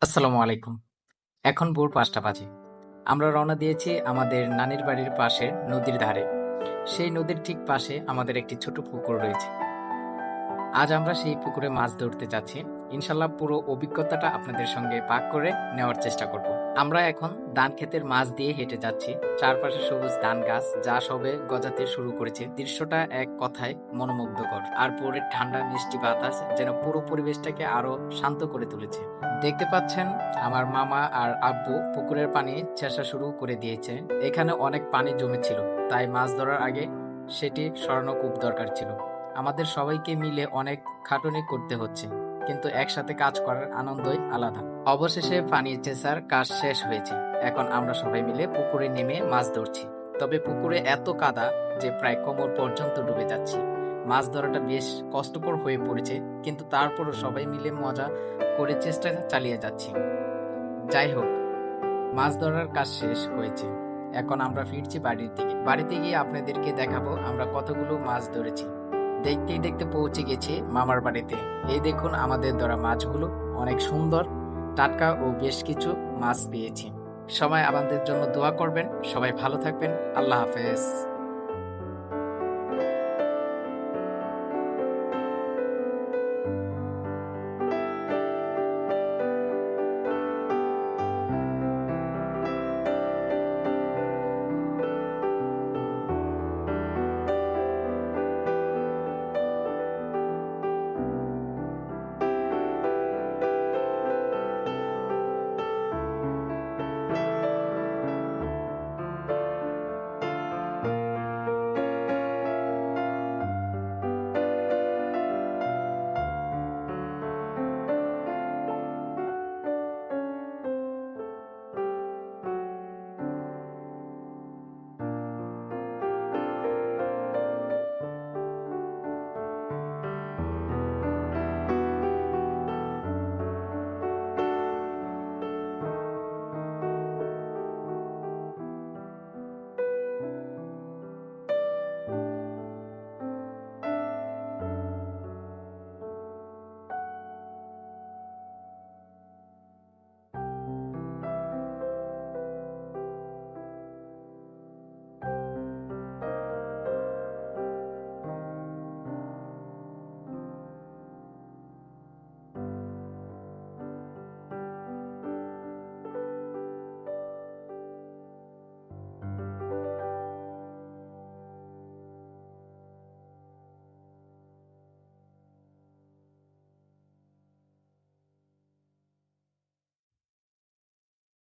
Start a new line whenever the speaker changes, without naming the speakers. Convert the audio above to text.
আসসালামু আলাইকুম। এখন ভোর ৫টা বাজে। আমরা রওনা দিয়েছি আমাদের নানির বাড়ির পাশের নদীর ধারে। সেই নদীর ঠিক পাশে আমাদের একটি ছোট পুকুর রয়েছে। আজ আমরা সেই পুকুরে মাছ ধরতে যাচ্ছি। ইনশাল্লাহ পুরো অভিজ্ঞতাটা আপনাদের সঙ্গে ভাগ করে নেওয়ার চেষ্টা করব। আমরা এখন ধান ক্ষেতের মাছ দিয়ে হেঁটে যাচ্ছি। চারপাশে সবুজ ধান গাছ যা সবে গজাতে শুরু করেছে। দৃশ্যটা এক কথায় মনোমুগ্ধকর। আর ভোরের ঠান্ডা মিষ্টি বাতাস যেন পুরো পরিবেশটাকে আরো শান্ত করে তুলেছে। দেখতে পাচ্ছেন আমার মামা আর আব্বু পুকুরের পানি ছেঁচা শুরু করে দিয়েছে। এখানে অনেক পানি জমেছিল, তাই মাছ ধরার আগে সেটি সরানো খুব দরকার ছিল। আমাদের সবাইকে মিলে অনেক খাটুনি করতে হচ্ছে, কিন্তু একসাথে কাজ করার আনন্দই আলাদা। অবশেষে পানি চেঁচার কাজ শেষ হয়েছে। এখন আমরা সবাই মিলে পুকুরে নেমে মাছ ধরছি। তবে পুকুরে এত কাদা যে প্রায় কোমর পর্যন্ত ডুবে যাচ্ছি। মাছ ধরাটা বেশ কষ্টকর হয়ে পড়েছে, কিন্তু তারপরও সবাই মিলে মজা করে চেষ্টা চালিয়ে যাচ্ছি। যাই হোক, মাছ ধরার কাজ শেষ হয়েছে। এখন আমরা ফিরছি বাড়ির দিকে। বাড়িতে গিয়ে আপনাদেরকে দেখাবো আমরা কতগুলো মাছ ধরেছি। দেখতে দেখতে পৌঁছে গেছি মামার বাড়িতে। এই দেখুন আমাদের ধরা মাছগুলো অনেক সুন্দর, টাটকা ও বেশ কিছু মাছ পেয়েছি। সবাই আমাদের জন্য দোয়া করবেন। সবাই ভালো থাকবেন। আল্লাহ হাফেজ।